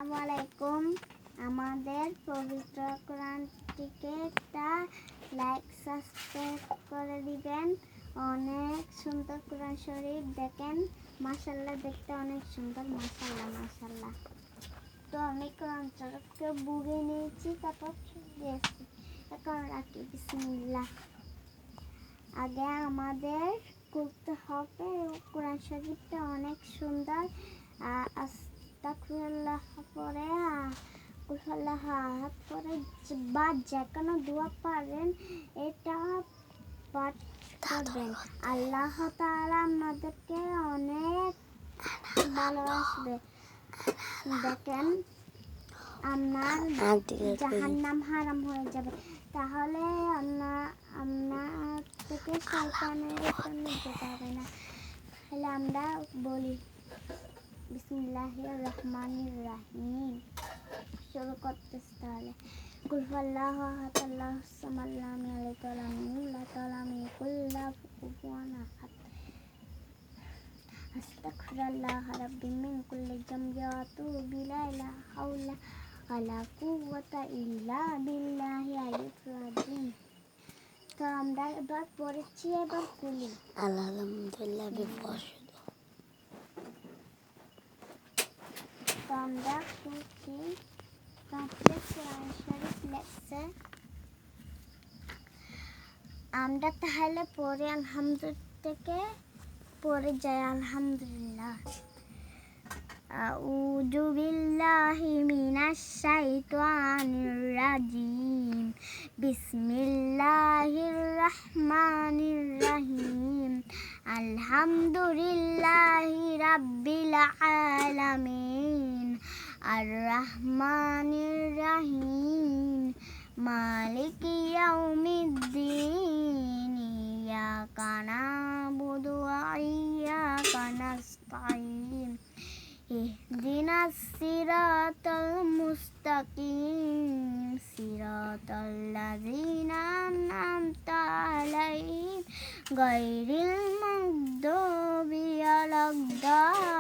আসসালামাইকুম। আমাদের পবিত্র কোরআনটিকে একটা লাইক সাবস্ক্রাইব করে দিবেন। অনেক সুন্দর কোরআন শরীফ দেখেন, মাশাআল্লাহ, দেখতে অনেক সুন্দর। মাশাআল্লাহ মাশাআল্লাহ। তো আমি কোরআন শরীফকে বুঝে নিয়েছি, তারপর দিয়েছি। এখন রাখি, বিসমিল্লাহ। আগে আমাদের করতে হবে, কোরআন শরীফটা অনেক সুন্দর। আস্তাগফিরুল্লাহ পরে কুল্লাহ আহাদ পরে বা যে কোনো দোয়া পারেন এটা পাঠ করবেন। আল্লাহ তাআলা আমাদেরকে অনেক ভালোবাসবে। দেখেন, আপনার জাহান্নাম হারাম হয়ে যাবে। তাহলে আপনার থেকে শয়তানের সামনে যেতে হবে না। তাহলে আমরা বলি বিসমিল্লাহির রহমানির রহিম। শুরু করতেছি তাহলে। কুল হুয়াল্লাহু আহাদ আল্লাহুস সামাদ লাম ইয়ালিদ ওয়া লাম ইউলাদ ওয়া লাম ইয়াকুল লাহু কুফুওয়ান আহাদ। আস্তাগফিরুল্লাহ রাব্বি মিন কুল্লি যামবি ওয়া আতুবু ইলাইহি লা হাওলা ওয়া লা কুওয়াতা ইল্লা বিল্লাহি আলিয়্যিল আযীম। তো আমরা এবার পড়েছি, এবার বলি আলহামদুলিল্লাহ বিপর্যয়। তো আমরা পড়ছি কমপ্লিট কোরআন শরীফ লেকচার। আমরা তাহলে পড়ে আলহামদুলিল্লাহ থেকে পড়ে যাই। আলহামদুলিল্লাহ। আউযু বিল্লাহি মিনাশ শাইতানির রাজিম। বিসমিল্লাহির রহমানির রহিম। আলহামদুলিল্লাহি রাব্বিল আলামিন। আর রহমানির রহিম। মালিকি ইয়াউমিদ্দিন। ইয়াকা না'বুদু ওয়া ইয়াকা নাস্তাঈন। ইহদিনাস সিরাতাল মুস্তাকিম। সিরাতাল লাযিনা আন'আমতা আলাইহিম গায়রিল মাগদুবি আলাদ-দাল্লিন।